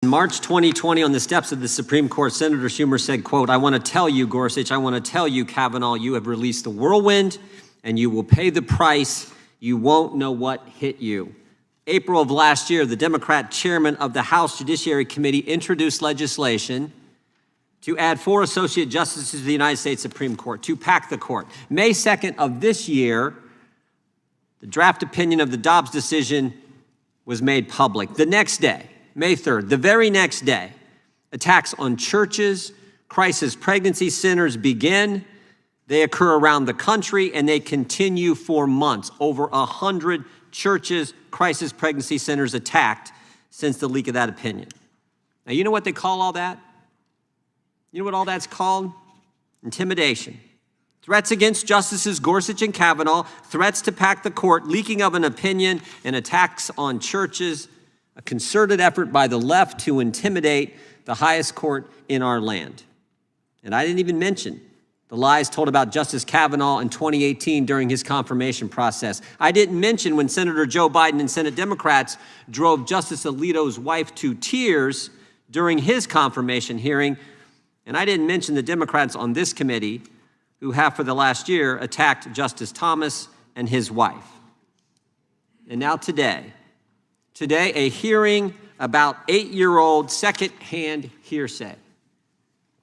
In March 2020, on the steps of the Supreme Court, Senator Schumer said, quote, "I want to tell you, Gorsuch, I want to tell you, Kavanaugh, you have released the whirlwind and you will pay the price. You won't know what hit you." April of last year, the Democrat chairman of the House Judiciary Committee introduced legislation to add 4 associate justices to the United States Supreme Court, to pack the court. May 2nd of this year, the draft opinion of the Dobbs decision was made public. The next day, May 3rd, the very next day, attacks on churches, crisis pregnancy centers begin. They occur around the country and they continue for months. Over 100 churches, crisis pregnancy centers attacked since the leak of that opinion. Now, you know what they call all that? You know what all that's called? Intimidation. Threats against Justices Gorsuch and Kavanaugh, threats to pack the court, leaking of an opinion, and attacks on churches, a concerted effort by the left to intimidate the highest court in our land. And I didn't even mention the lies told about Justice Kavanaugh in 2018 during his confirmation process. I didn't mention when Senator Joe Biden and Senate Democrats drove Justice Alito's wife to tears during his confirmation hearing. And I didn't mention the Democrats on this committee who have for the last year attacked Justice Thomas and his wife. And now today, a hearing about 8-year-old secondhand hearsay.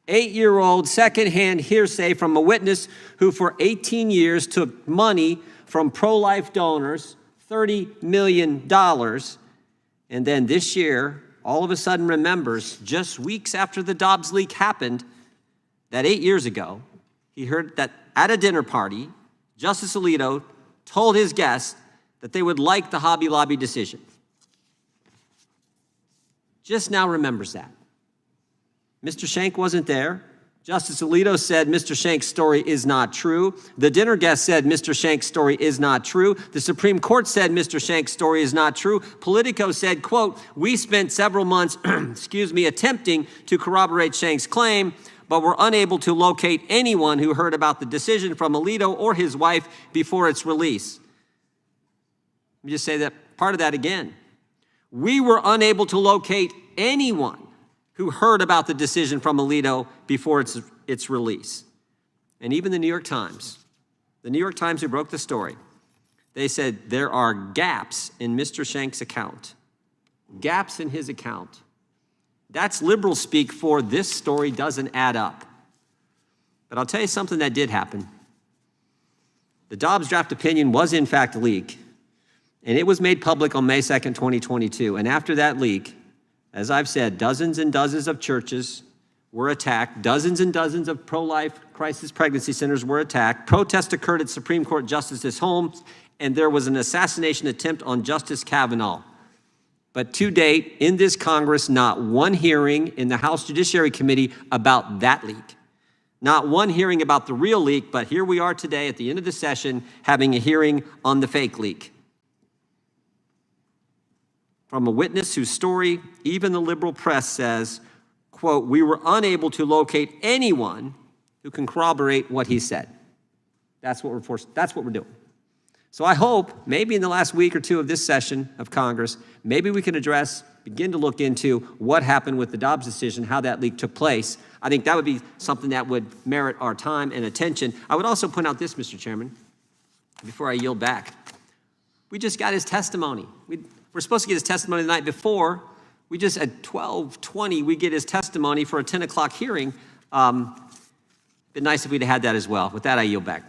8-year-old secondhand hearsay from a witness who for 18 years took money from pro-life donors, $30 million, and then this year, all of a sudden remembers, just weeks after the Dobbs leak happened, that 8 years ago, he heard that at a dinner party, Justice Alito told his guests that they would like the Hobby Lobby decision. Just now remembers that. Mr. Schenck wasn't there. Justice Alito said Mr. Schenk's story is not true. The dinner guest said Mr. Schenk's story is not true. The Supreme Court said Mr. Schenk's story is not true. Politico said, quote, "We spent several months, attempting to corroborate Schenk's claim, but were unable to locate anyone who heard about the decision from Alito or his wife before its release." Let me just say that part of that again. We were unable to locate anyone who heard about the decision from Alito before its release. And even the New York Times who broke the story, they said there are gaps in Mr. Schenk's account. Gaps in his account. That's liberal speak for this story doesn't add up. But I'll tell you something that did happen. The Dobbs draft opinion was in fact leaked, and it was made public on May 2nd, 2022. And after that leak, as I've said, dozens and dozens of churches were attacked. Dozens and dozens of pro-life crisis pregnancy centers were attacked. Protests occurred at Supreme Court justices' homes, and there was an assassination attempt on Justice Kavanaugh. But to date, in this Congress, not one hearing in the House Judiciary Committee about that leak. Not one hearing about the real leak, but here we are today at the end of the session having a hearing on the fake leak. From a witness whose story even the liberal press says, quote, "We were unable to locate anyone who can corroborate what he said." That's what we're doing. So I hope maybe in the last week or two of this session of Congress, maybe we can begin to look into what happened with the Dobbs decision, how that leak took place. I think that would be something that would merit our time and attention. I would also point out this, Mr. Chairman, before I yield back. We just got his testimony. We're supposed to get his testimony the night before. We just, at 12:20, we get his testimony for a 10 o'clock hearing. It'd been nice if we'd had that as well. With that, I yield back.